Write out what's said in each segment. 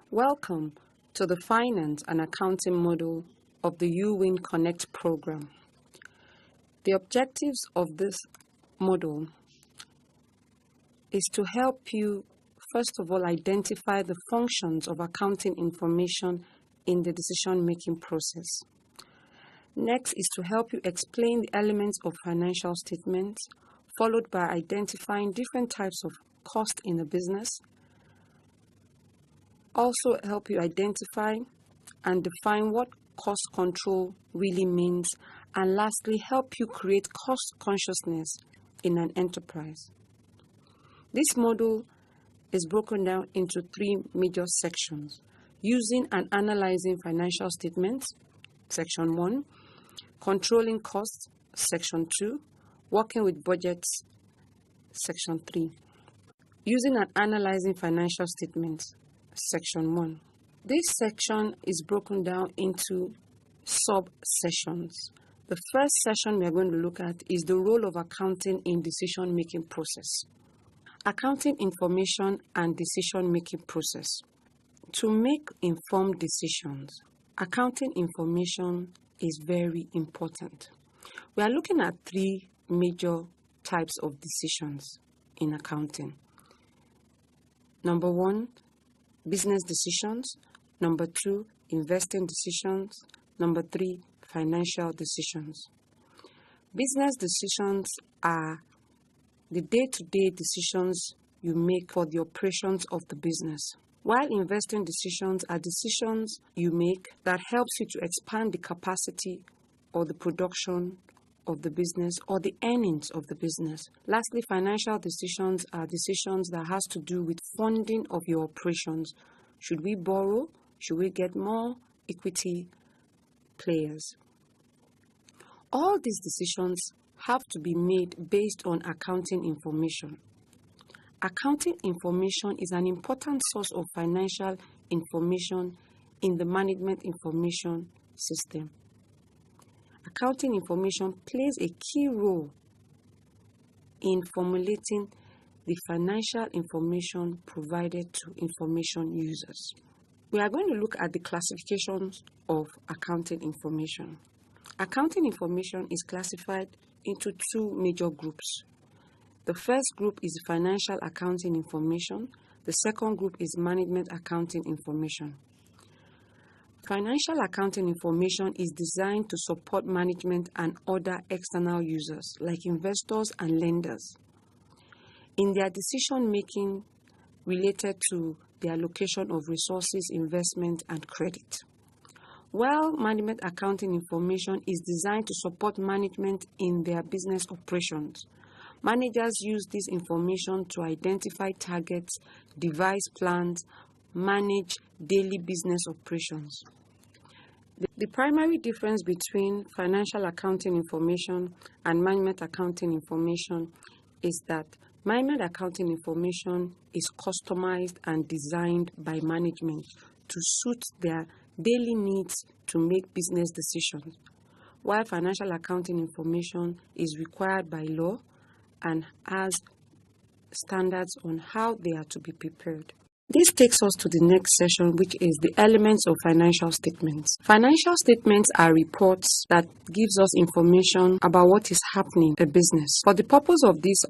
Welcome to the Finance and Accounting module of the Youwin Connect program. The objectives of this module is to help you, first of all, identify the functions of accounting information in the decision-making process. Next is to help you explain the elements of financial statements, followed by identifying different types of cost in a business. Also help you identify and define what cost control really means, and lastly, help you create cost consciousness in an enterprise. This module is broken down into 3 major sections: using and analyzing financial statements, section 1, controlling costs, section 2, working with budgets, section 3. Using and analyzing financial statements, section 1. This section is broken down into sub-sessions. The first session we are going to look at is the role of accounting in decision-making process. Accounting information and decision-making process. To make informed decisions, accounting information is very important. We are looking at 3 major types of decisions in accounting. Number 1, business decisions. Number 2, investing decisions. Number 3, financial decisions. Business decisions are the day-to-day decisions you make for the operations of the business, while investing decisions are decisions you make that helps you to expand the capacity or the production of the business or the earnings of the business. Lastly, financial decisions are decisions that has to do with funding of your operations. Should we borrow? Should we get more equity players? All these decisions have to be made based on accounting information. Accounting information is an important source of financial information in the management information system. Accounting information plays a key role in formulating the financial information provided to information users. We are going to look at the classifications of accounting information. Accounting information is classified into 2 major groups. The first group is financial accounting information. The second group is management accounting information. Financial accounting information is designed to support management and other external users like investors and lenders in their decision-making related to the allocation of resources, investment, and credit. While management accounting information is designed to support management in their business operations, managers use this information to identify targets, devise plans, manage daily business operations. The primary difference between financial accounting information and management accounting information is that management accounting information is customized and designed by management to suit their daily needs to make business decisions, while financial accounting information is required by law and has standards on how they are to be prepared. This takes us to the next session, which is the elements of financial statements. Financial statements are reports that gives us information about what is happening in a business. For the purpose of this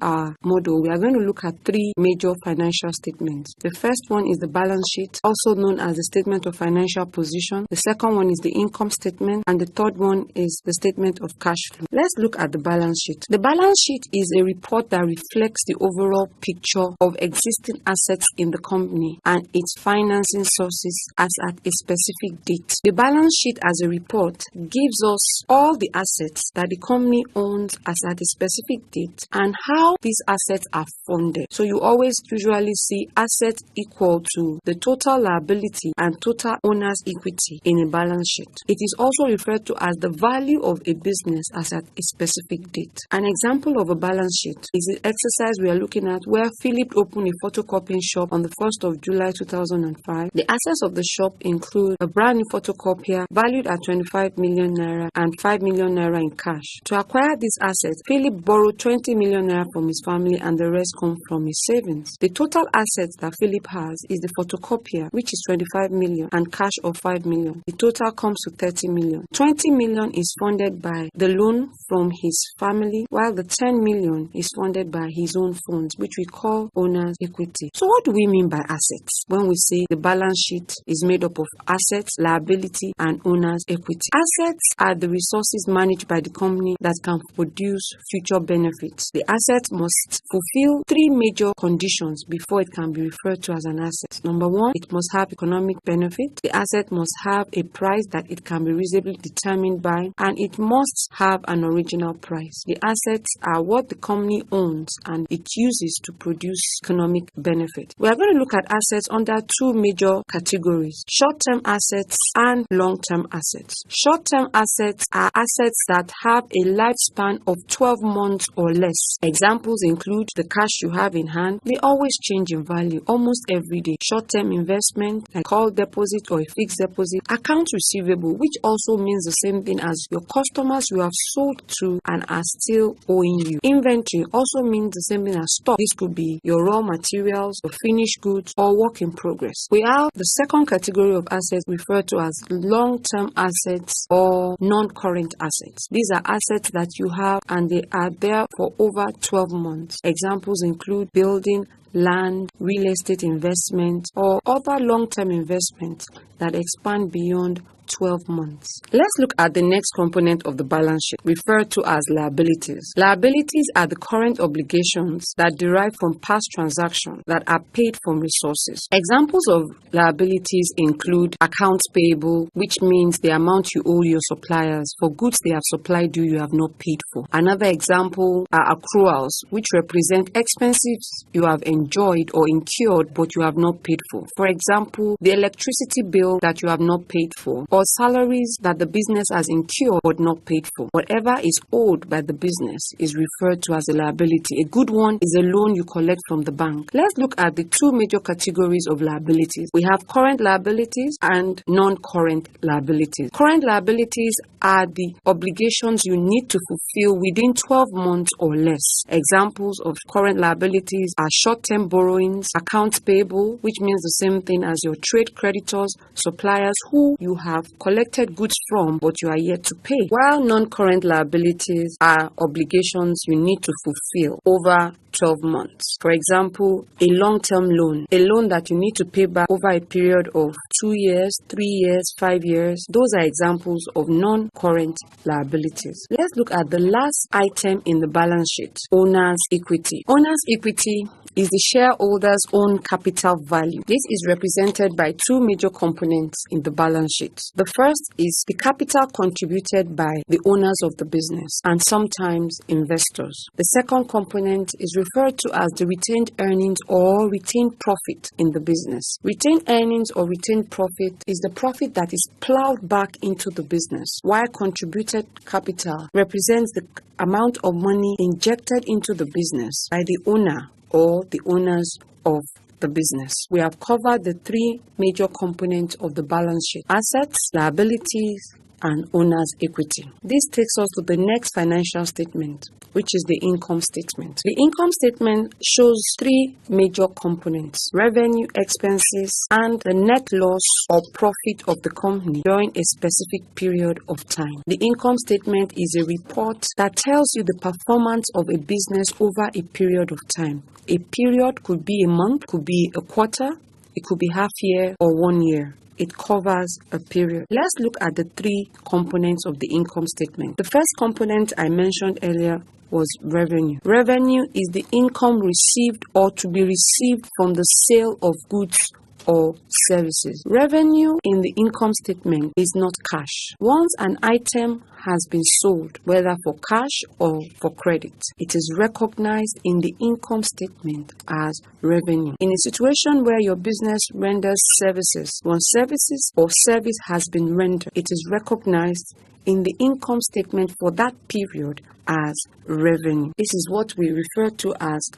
module, we are going to look at 3 major financial statements. The first one is the balance sheet, also known as the statement of financial position. The second one is the income statement, and the third one is the statement of cash flow. Let's look at the balance sheet. The balance sheet is a report that reflects the overall picture of existing assets in the company and its financing sources as at a specific date. The balance sheet as a report gives us all the assets that the company owns as at a specific date and how these assets are funded. So you always usually see assets equal to the total liability and total owner's equity in a balance sheet. It is also referred to as the value of a business as at a specific date. An example of a balance sheet is the exercise we are looking at where Philip opened a photocopying shop on the 1st of of July 2005. The assets of the shop include a brand new photocopier valued at 25 million naira and 5 million naira in cash. To acquire these assets, Philip borrowed 20 million naira from his family and the rest come from his savings. The total assets that Philip has is the photocopier, which is 25 million, and cash of 5 million. The total comes to 30 million. 20 million is funded by the loan from his family, while the 10 million is funded by his own funds, which we call owner's equity. So what do we mean by assets when we say the balance sheet is made up of assets, liability, and owner's equity? Assets are the resources managed by the company that can produce future benefits. The asset must fulfill three major conditions before it can be referred to as an asset. Number one, it must have economic benefit. The asset must have a price that it can be reasonably determined by, and it must have an original price. The assets are what the company owns and it uses to produce economic benefit. We are going to look at assets under two major categories: short-term assets and long-term assets. Short-term assets are assets that have a lifespan of 12 months or less. Examples include the cash you have in hand. They always change in value almost every day. Short-term investment like call deposit or a fixed deposit. Accounts receivable, which also means the same thing as your customers you have sold to and are still owing you. Inventory also means the same thing as stock. This could be your raw materials, your finished goods, or work in progress. We have the second category of assets referred to as long-term assets or non-current assets. These are assets that you have and they are there for over 12 months. Examples include building, land, real estate investment, or other long-term investments that expand beyond 12 months. Let's look at the next component of the balance sheet, referred to as liabilities. Liabilities are the current obligations that derive from past transactions that are paid from resources. Examples of liabilities include accounts payable, which means the amount you owe your suppliers for goods they have supplied you have not paid for. Another example are accruals, which represent expenses you have enjoyed or incurred but you have not paid for. For example, the electricity bill that you have not paid for, or salaries that the business has incurred but not paid for. Whatever is owed by the business is referred to as a liability. A good one is a loan you collect from the bank. Let's look at the two major categories of liabilities. We have current liabilities and non-current liabilities. Current liabilities are the obligations you need to fulfill within 12 months or less. Examples of current liabilities are short-term borrowings, accounts payable, which means the same thing as your trade creditors, suppliers who you have collected goods from but you are yet to pay, while non-current liabilities are obligations you need to fulfill over 12 months. For example, a long-term loan, a loan that you need to pay back over a period of 2 years, 3 years, 5 years. Those are examples of non-current liabilities. Let's look at the last item in the balance sheet, owner's equity. Owner's equity is the shareholder's own capital value. This is represented by two major components in the balance sheet. The first is the capital contributed by the owners of the business and sometimes investors. The second component is referred to as the retained earnings or retained profit in the business. Retained earnings or retained profit is the profit that is plowed back into the business, while contributed capital represents the amount of money injected into the business by the owner or the owners of the business. We have covered the three major components of the balance sheet: assets, liabilities, and owner's equity. This takes us to the next financial statement, which is the income statement. The income statement shows three major components: revenue, expenses, and the net loss or profit of the company during a specific period of time. The income statement is a report that tells you the performance of a business over a period of time. A period could be a month, could be a quarter, it could be half year or 1 year. It covers a period. Let's look at the three components of the income statement. The first component I mentioned earlier was revenue. Revenue is the income received or to be received from the sale of goods or services. Revenue in the income statement is not cash. Once an item has been sold, whether for cash or for credit, it is recognized in the income statement as revenue. In a situation where your business renders services, once services or service has been rendered, it is recognized in the income statement for that period as revenue. This is what we refer to as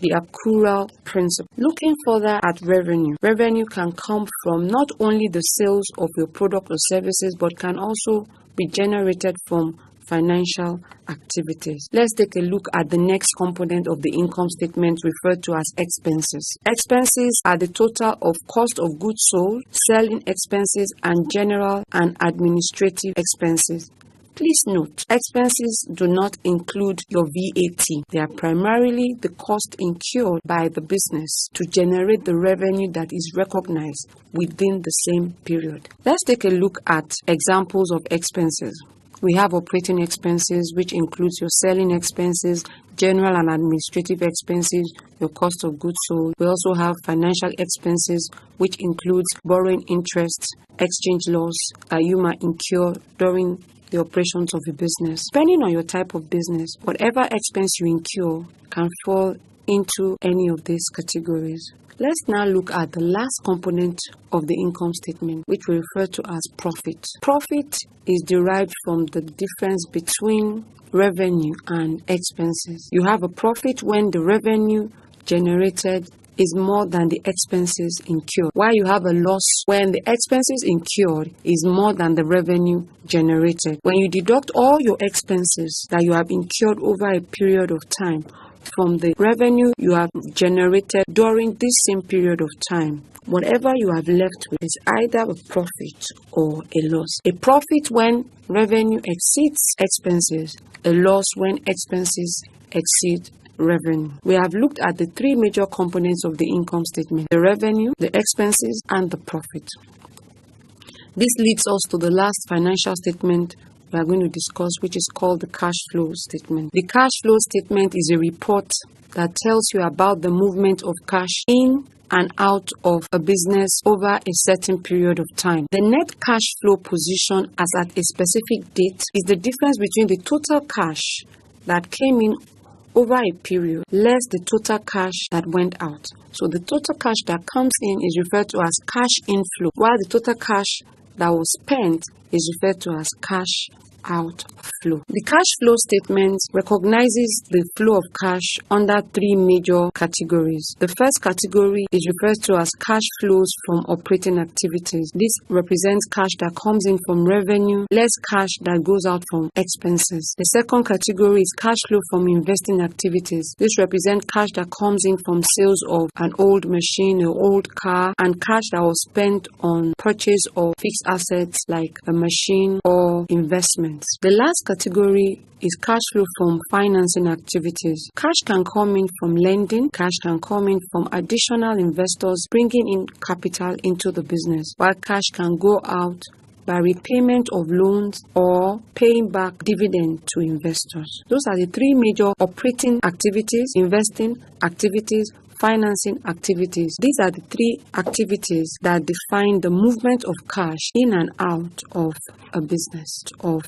the accrual principle. Looking further at revenue. Revenue can come from not only the sales of your product or services, but can also be generated from financial activities. Let's take a look at the next component of the income statement, referred to as expenses. Expenses are the total of cost of goods sold, selling expenses, and general and administrative expenses. Please note, expenses do not include your VAT. They are primarily the cost incurred by the business to generate the revenue that is recognized within the same period. Let's take a look at examples of expenses. We have operating expenses, which includes your selling expenses, general and administrative expenses, your cost of goods sold. We also have financial expenses, which includes borrowing interest, exchange loss that you might incur during the operations of a business. Depending on your type of business, whatever expense you incur can fall into any of these categories. Let's now look at the last component of the income statement, which we refer to as profit. Profit is derived from the difference between revenue and expenses. You have a profit when the revenue generated is more than the expenses incurred, while you have a loss when the expenses incurred is more than the revenue generated. When you deduct all your expenses that you have incurred over a period of time from the revenue you have generated during this same period of time, whatever you have left with is either a profit or a loss. A profit when revenue exceeds expenses, a loss when expenses exceed revenue. We have looked at the three major components of the income statement: the revenue, the expenses, and the profit. This leads us to the last financial statement we are going to discuss, which is called the cash flow statement. The cash flow statement is a report that tells you about the movement of cash in and out of a business over a certain period of time. The net cash flow position as at a specific date is the difference between the total cash that came in over a period less the total cash that went out. So the total cash that comes in is referred to as cash inflow, while the total cash that was spent is referred to as cash outflow. The cash flow statement recognizes the flow of cash under three major categories. The first category is referred to as cash flows from operating activities. This represents cash that comes in from revenue, less cash that goes out from expenses. The second category is cash flow from investing activities. This represents cash that comes in from sales of an old machine, an old car, and cash that was spent on purchase of fixed assets like a machine or investment. The last category is cash flow from financing activities. Cash can come in from lending, cash can come in from additional investors bringing in capital into the business, while cash can go out by repayment of loans or paying back dividend to investors. Those are the three major operating activities: investing activities, financing activities. These are the three activities that define the movement of cash in and out of a business, of